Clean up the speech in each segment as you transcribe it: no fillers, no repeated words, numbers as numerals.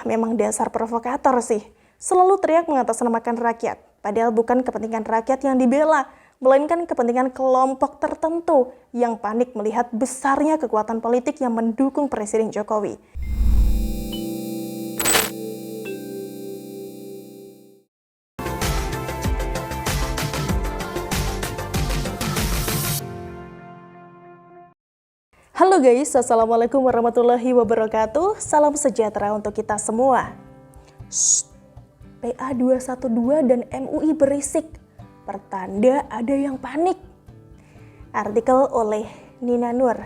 Memang dasar provokator sih. Selalu teriak mengatasnamakan rakyat, padahal bukan kepentingan rakyat yang dibela, melainkan kepentingan kelompok tertentu yang panik melihat besarnya kekuatan politik yang mendukung Presiden Jokowi. Halo guys, Assalamualaikum warahmatullahi wabarakatuh. Salam sejahtera untuk kita semua. PA212 dan MUI berisik, pertanda ada yang panik. Artikel oleh Nina Nur.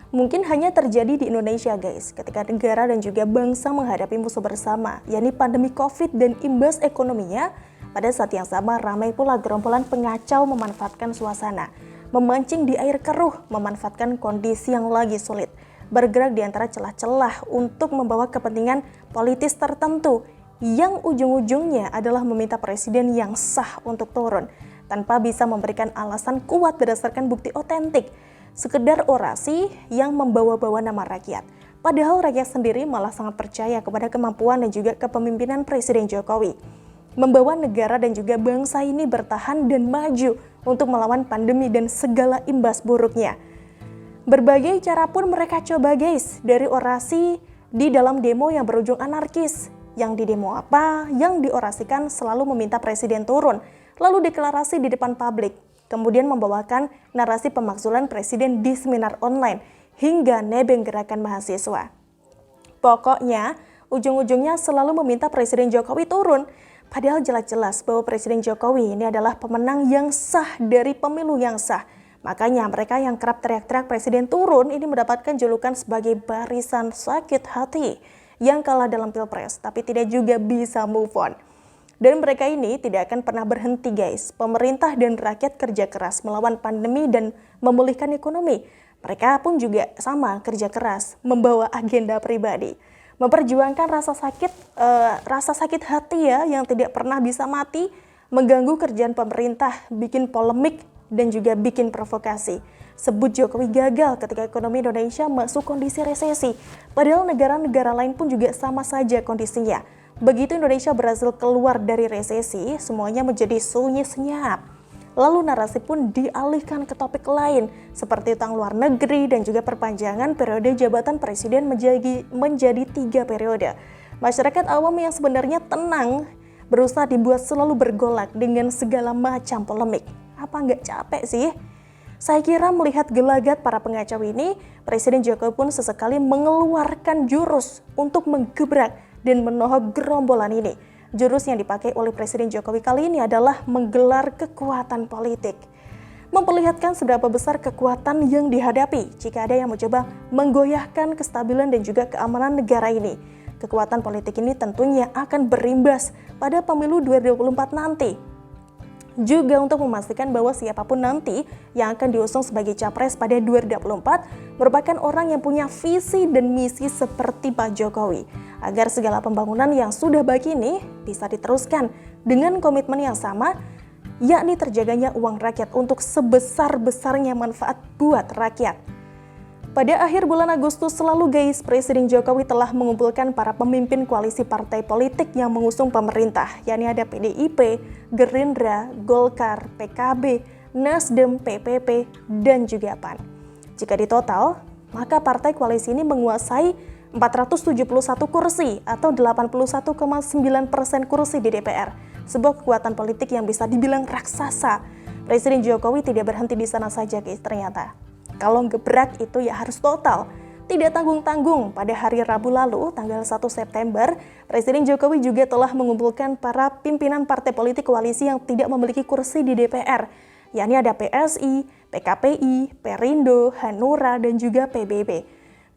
Mungkin hanya terjadi di Indonesia guys, ketika negara dan juga bangsa menghadapi musuh bersama, yakni pandemi COVID dan imbas ekonominya. Pada saat yang sama ramai pula gerombolan pengacau memanfaatkan suasana, memancing di air keruh, memanfaatkan kondisi yang lagi sulit, bergerak di antara celah-celah untuk membawa kepentingan politis tertentu yang ujung-ujungnya adalah meminta presiden yang sah untuk turun tanpa bisa memberikan alasan kuat berdasarkan bukti otentik, sekedar orasi yang membawa-bawa nama rakyat. Padahal rakyat sendiri malah sangat percaya kepada kemampuan dan juga kepemimpinan Presiden Jokowi, membawa negara dan juga bangsa ini bertahan dan maju untuk melawan pandemi dan segala imbas buruknya. Berbagai cara pun mereka coba guys, dari orasi di dalam demo yang berujung anarkis. Yang di demo apa? Yang diorasikan selalu meminta presiden turun, lalu deklarasi di depan publik, kemudian membawakan narasi pemakzulan presiden di seminar online, hingga nebeng gerakan mahasiswa. Pokoknya, ujung-ujungnya selalu meminta Presiden Jokowi turun. Padahal jelas-jelas bahwa Presiden Jokowi ini adalah pemenang yang sah dari pemilu yang sah. Makanya mereka yang kerap teriak-teriak presiden turun ini mendapatkan julukan sebagai barisan sakit hati yang kalah dalam pilpres, tapi tidak juga bisa move on. Dan mereka ini tidak akan pernah berhenti guys. Pemerintah dan rakyat kerja keras melawan pandemi dan memulihkan ekonomi. Mereka pun juga sama kerja keras, membawa agenda pribadi, memperjuangkan rasa sakit hati ya yang tidak pernah bisa mati, mengganggu kerjaan pemerintah, bikin polemik dan juga bikin provokasi. Sebut Jokowi gagal ketika ekonomi Indonesia masuk kondisi resesi, padahal negara-negara lain pun juga sama saja kondisinya. Begitu Indonesia berhasil keluar dari resesi, semuanya menjadi sunyi senyap. Lalu narasi pun dialihkan ke topik lain seperti utang luar negeri dan juga perpanjangan periode jabatan presiden menjadi 3 periode. Masyarakat awam yang sebenarnya tenang berusaha dibuat selalu bergolak dengan segala macam polemik. Apa nggak capek sih? Saya kira melihat gelagat para pengacau ini, Presiden Jokowi pun sesekali mengeluarkan jurus untuk menggebrak dan menohok gerombolan ini. Jurus yang dipakai oleh Presiden Jokowi kali ini adalah menggelar kekuatan politik. Memperlihatkan seberapa besar kekuatan yang dihadapi jika ada yang mencoba menggoyahkan kestabilan dan juga keamanan negara ini. Kekuatan politik ini tentunya akan berimbas pada pemilu 2024 nanti. Juga untuk memastikan bahwa siapapun nanti yang akan diusung sebagai capres pada 2024 merupakan orang yang punya visi dan misi seperti Pak Jokowi, agar segala pembangunan yang sudah baik ini bisa diteruskan dengan komitmen yang sama, yakni terjaganya uang rakyat untuk sebesar-besarnya manfaat buat rakyat. Pada akhir bulan Agustus lalu guys, Presiden Jokowi telah mengumpulkan para pemimpin koalisi partai politik yang mengusung pemerintah, yakni ada PDIP, Gerindra, Golkar, PKB, Nasdem, PPP, dan juga PAN. Jika ditotal, maka partai koalisi ini menguasai 471 kursi atau 81,9% kursi di DPR. Sebuah kekuatan politik yang bisa dibilang raksasa. Presiden Jokowi tidak berhenti di sana saja guys ternyata. Kalau gebrak itu ya harus total. Tidak tanggung-tanggung, pada hari Rabu lalu, tanggal 1 September, Presiden Jokowi juga telah mengumpulkan para pimpinan partai politik koalisi yang tidak memiliki kursi di DPR, yakni ada PSI, PKPI, Perindo, Hanura, dan juga PBB.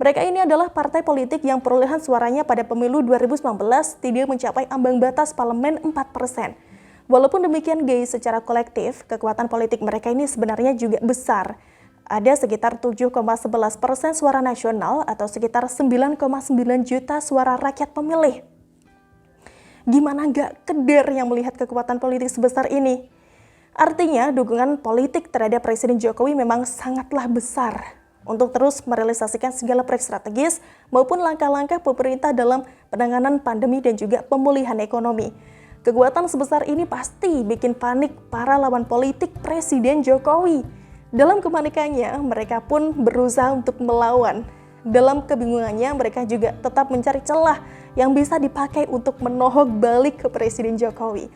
Mereka ini adalah partai politik yang perolehan suaranya pada pemilu 2019 tidak mencapai ambang batas parlemen 4%. Walaupun demikian guys, secara kolektif, kekuatan politik mereka ini sebenarnya juga besar. Ada sekitar 7,11% suara nasional atau sekitar 9,9 juta suara rakyat pemilih. Gimana nggak keder yang melihat kekuatan politik sebesar ini? Artinya dukungan politik terhadap Presiden Jokowi memang sangatlah besar. untuk terus merealisasikan segala proyek strategis maupun langkah-langkah pemerintah dalam penanganan pandemi dan juga pemulihan ekonomi. Kekuatan sebesar ini pasti bikin panik para lawan politik Presiden Jokowi. Dalam kepanikannya, mereka pun berusaha untuk melawan. Dalam kebingungannya, mereka juga tetap mencari celah yang bisa dipakai untuk menohok balik ke Presiden Jokowi.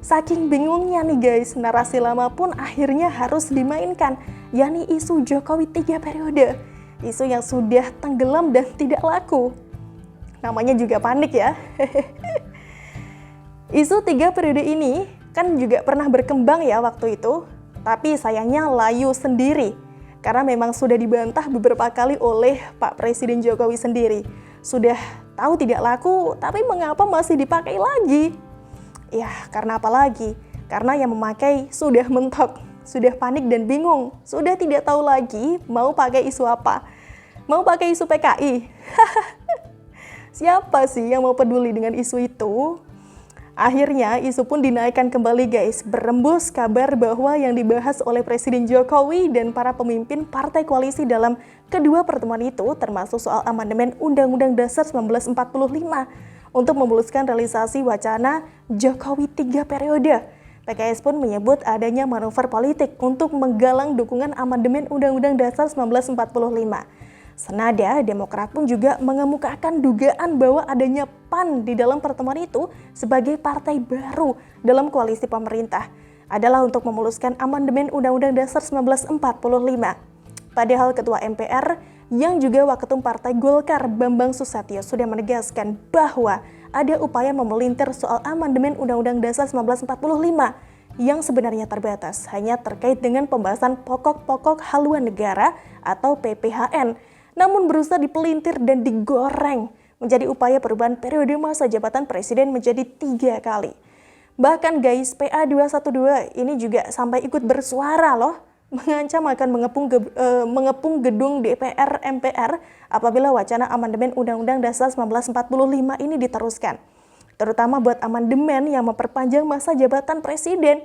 Saking bingungnya nih guys, narasi lama pun akhirnya harus dimainkan, yakni isu Jokowi 3 periode. Isu yang sudah tenggelam dan tidak laku. Namanya juga panik ya. Isu 3 periode ini kan juga pernah berkembang ya waktu itu, tapi sayangnya layu sendiri. Karena memang sudah dibantah beberapa kali oleh Pak Presiden Jokowi sendiri. Sudah tahu tidak laku, tapi mengapa masih dipakai lagi? Ya, karena apa lagi? Karena yang memakai sudah mentok, sudah panik dan bingung, sudah tidak tahu lagi mau pakai isu apa. Mau pakai isu PKI? Siapa sih yang mau peduli dengan isu itu? Akhirnya isu pun dinaikkan kembali guys, berembus kabar bahwa yang dibahas oleh Presiden Jokowi dan para pemimpin partai koalisi dalam kedua pertemuan itu termasuk soal amandemen Undang-Undang Dasar 1945 untuk memuluskan realisasi wacana Jokowi 3 periode. PKS pun menyebut adanya manuver politik untuk menggalang dukungan amandemen Undang-Undang Dasar 1945. Senada, Demokrat pun juga mengemukakan dugaan bahwa adanya PAN di dalam pertemuan itu sebagai partai baru dalam koalisi pemerintah adalah untuk memuluskan amandemen Undang-Undang Dasar 1945. Padahal Ketua MPR yang juga Waketum Partai Golkar Bambang Susatyo sudah menegaskan bahwa ada upaya memelintir soal amandemen Undang-Undang Dasar 1945 yang sebenarnya terbatas hanya terkait dengan pembahasan pokok-pokok haluan negara atau PPHN, namun berusaha dipelintir dan digoreng menjadi upaya perubahan periode masa jabatan presiden menjadi 3 kali. Bahkan guys, PA 212 ini juga sampai ikut bersuara loh, mengancam akan mengepung gedung DPR MPR apabila wacana amandemen Undang-Undang Dasar 1945 ini diteruskan. Terutama buat amandemen yang memperpanjang masa jabatan presiden.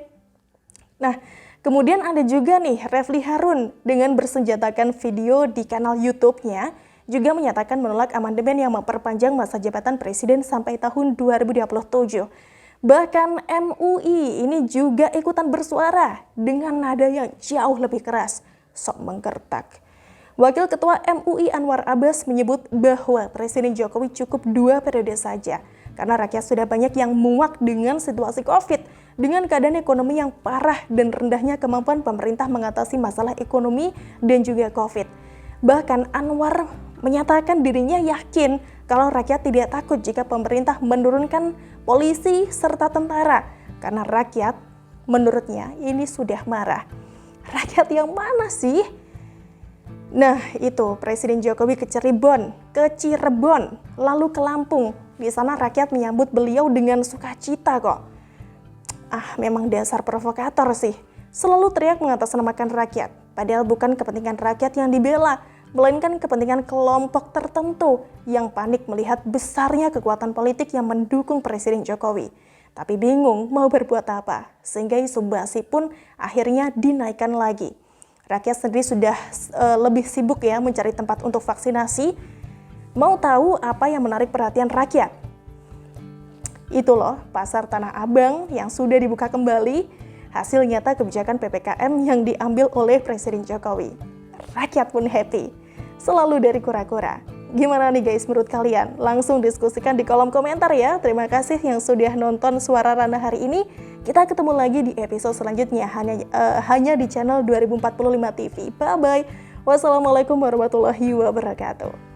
Nah, kemudian ada juga nih Refli Harun dengan bersenjatakan video di kanal YouTube-nya juga menyatakan menolak amandemen yang memperpanjang masa jabatan presiden sampai tahun 2027. Bahkan MUI ini juga ikutan bersuara dengan nada yang jauh lebih keras, sok menggertak. Wakil Ketua MUI Anwar Abbas menyebut bahwa Presiden Jokowi cukup 2 periode saja, karena rakyat sudah banyak yang muak dengan situasi COVID, dengan keadaan ekonomi yang parah dan rendahnya kemampuan pemerintah mengatasi masalah ekonomi dan juga COVID. Bahkan Anwar menyatakan dirinya yakin kalau rakyat tidak takut jika pemerintah menurunkan polisi serta tentara, karena rakyat menurutnya ini sudah marah. Rakyat yang mana sih? Nah itu Presiden Jokowi ke Cirebon, lalu ke Lampung. Di sana rakyat menyambut beliau dengan sukacita kok. Memang dasar provokator sih. Selalu teriak mengatasnamakan rakyat, padahal bukan kepentingan rakyat yang dibela, melainkan kepentingan kelompok tertentu yang panik melihat besarnya kekuatan politik yang mendukung Presiden Jokowi. Tapi bingung mau berbuat apa, sehingga isu basi pun akhirnya dinaikkan lagi. Rakyat sendiri sudah lebih sibuk ya mencari tempat untuk vaksinasi. Mau tahu apa yang menarik perhatian rakyat? Itu loh, Pasar Tanah Abang yang sudah dibuka kembali, hasil nyata kebijakan PPKM yang diambil oleh Presiden Jokowi. Rakyat pun happy. Selalu dari kura-kura. Gimana nih guys menurut kalian? Langsung diskusikan di kolom komentar ya. Terima kasih yang sudah nonton Suara Rana hari ini. Kita ketemu lagi di episode selanjutnya hanya di channel 2045 TV. Bye-bye. Wassalamualaikum warahmatullahi wabarakatuh.